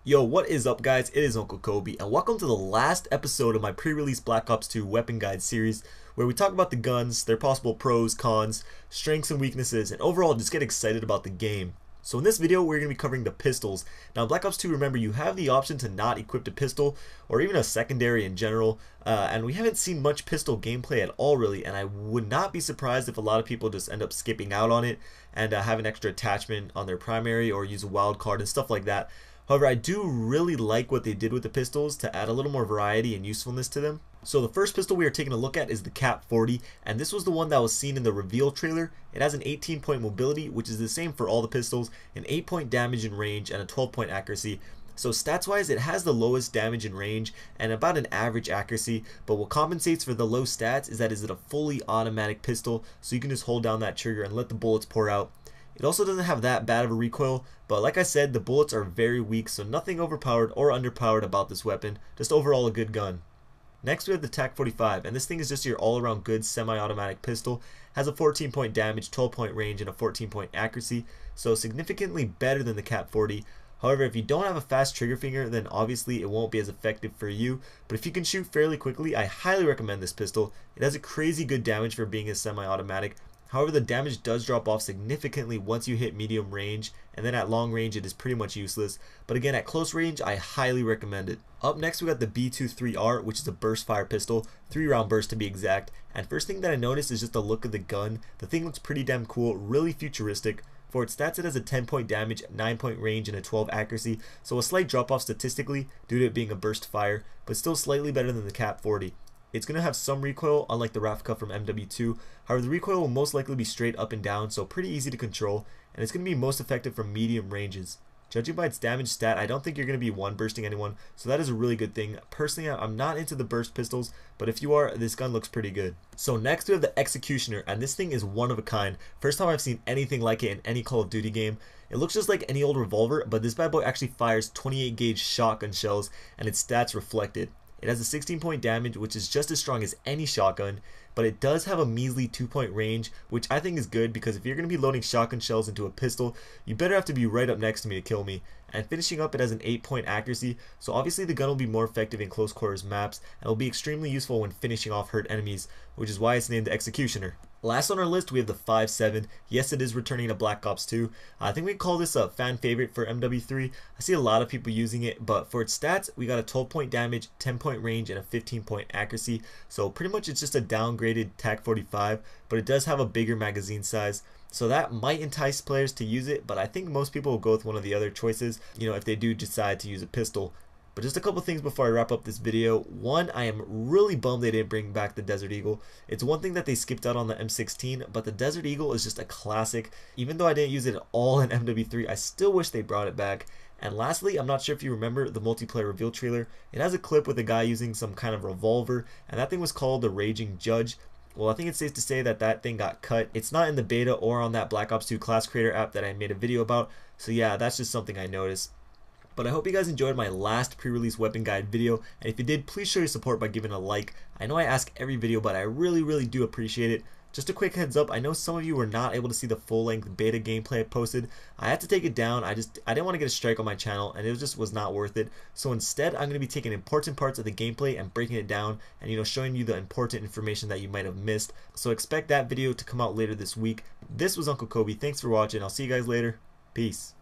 Yo, what is up guys? It is Uncle Kobe and welcome to the last episode of my pre-release Black Ops 2 weapon guide series where we talk about the guns, their possible pros, cons, strengths and weaknesses, and overall just get excited about the game. So in this video we're going to be covering the pistols. Now in Black Ops 2, remember, you have the option to not equip a pistol or even a secondary in general, and we haven't seen much pistol gameplay at all really, and I would not be surprised if a lot of people just end up skipping out on it and have an extra attachment on their primary or use a wild card and stuff like that. However, I do really like what they did with the pistols to add a little more variety and usefulness to them. So the first pistol we are taking a look at is the KAP-40, and this was the one that was seen in the reveal trailer. It has an 18-point mobility, which is the same for all the pistols, an 8-point damage and range, and a 12-point accuracy. So stats wise, it has the lowest damage and range and about an average accuracy, but what compensates for the low stats is that it's a fully automatic pistol, so you can just hold down that trigger and let the bullets pour out. It also doesn't have that bad of a recoil, but like I said, the bullets are very weak, so nothing overpowered or underpowered about this weapon, just overall a good gun. Next we have the TAC-45, and this thing is just your all-around good semi-automatic pistol. Has a 14-point damage, 12-point range, and a 14-point accuracy, so significantly better than the KAP-40. However, if you don't have a fast trigger finger, then obviously it won't be as effective for you, but if you can shoot fairly quickly, I highly recommend this pistol. It has a crazy good damage for being a semi-automatic. However, the damage does drop off significantly once you hit medium range, and then at long range it is pretty much useless, but again at close range I highly recommend it. Up next we got the B23R, which is a burst fire pistol, 3-round burst to be exact, and first thing that I noticed is just the look of the gun. The thing looks pretty damn cool, really futuristic. For its stats, it has a 10-point damage, 9-point range, and a 12 accuracy, so a slight drop off statistically due to it being a burst fire, but still slightly better than the KAP-40. It's going to have some recoil, unlike the Rafka from MW2. However, the recoil will most likely be straight up and down, so pretty easy to control, and it's going to be most effective from medium ranges. Judging by its damage stat, I don't think you're going to be one bursting anyone, so that is a really good thing. Personally, I'm not into the burst pistols, but if you are, this gun looks pretty good. So next we have the Executioner, and this thing is one of a kind. First time I've seen anything like it in any Call of Duty game. It looks just like any old revolver, but this bad boy actually fires 28 gauge shotgun shells, and its stats reflect it. It has a 16-point damage, which is just as strong as any shotgun, but it does have a measly 2-point range, which I think is good because if you're going to be loading shotgun shells into a pistol, you better have to be right up next to me to kill me. And finishing up, it has an 8-point accuracy, so obviously the gun will be more effective in close quarters maps and will be extremely useful when finishing off hurt enemies, which is why it's named the Executioner. Last on our list we have the 5.7. Yes, it is returning to Black Ops 2. I think we call this a fan favorite for MW3. I see a lot of people using it, but for its stats we got a 12-point damage, 10-point range, and a 15-point accuracy, so pretty much it's just a downgraded TAC-45, but it does have a bigger magazine size. So that might entice players to use it, but I think most people will go with one of the other choices, if they do decide to use a pistol. But just a couple things before I wrap up this video. One, I am really bummed they didn't bring back the Desert Eagle. It's one thing that they skipped out on the M16, but the Desert Eagle is just a classic. Even though I didn't use it at all in MW3, I still wish they brought it back. And lastly, I'm not sure if you remember the multiplayer reveal trailer. It has a clip with a guy using some kind of revolver, and that thing was called the Raging Judge. Well, I think it's safe to say that that thing got cut. It's not in the beta or on that Black Ops 2 class creator app that I made a video about, so yeah, that's just something I noticed. But I hope you guys enjoyed my last pre-release weapon guide video, and if you did, please show your support by giving a like. I know I ask every video, but I really do appreciate it. Just a quick heads up, I know some of you were not able to see the full-length beta gameplay I posted. I had to take it down. I didn't want to get a strike on my channel, and it just was not worth it. So instead, I'm going to be taking important parts of the gameplay and breaking it down and showing you the important information that you might have missed. So expect that video to come out later this week. This was Uncle Kobe. Thanks for watching. I'll see you guys later. Peace.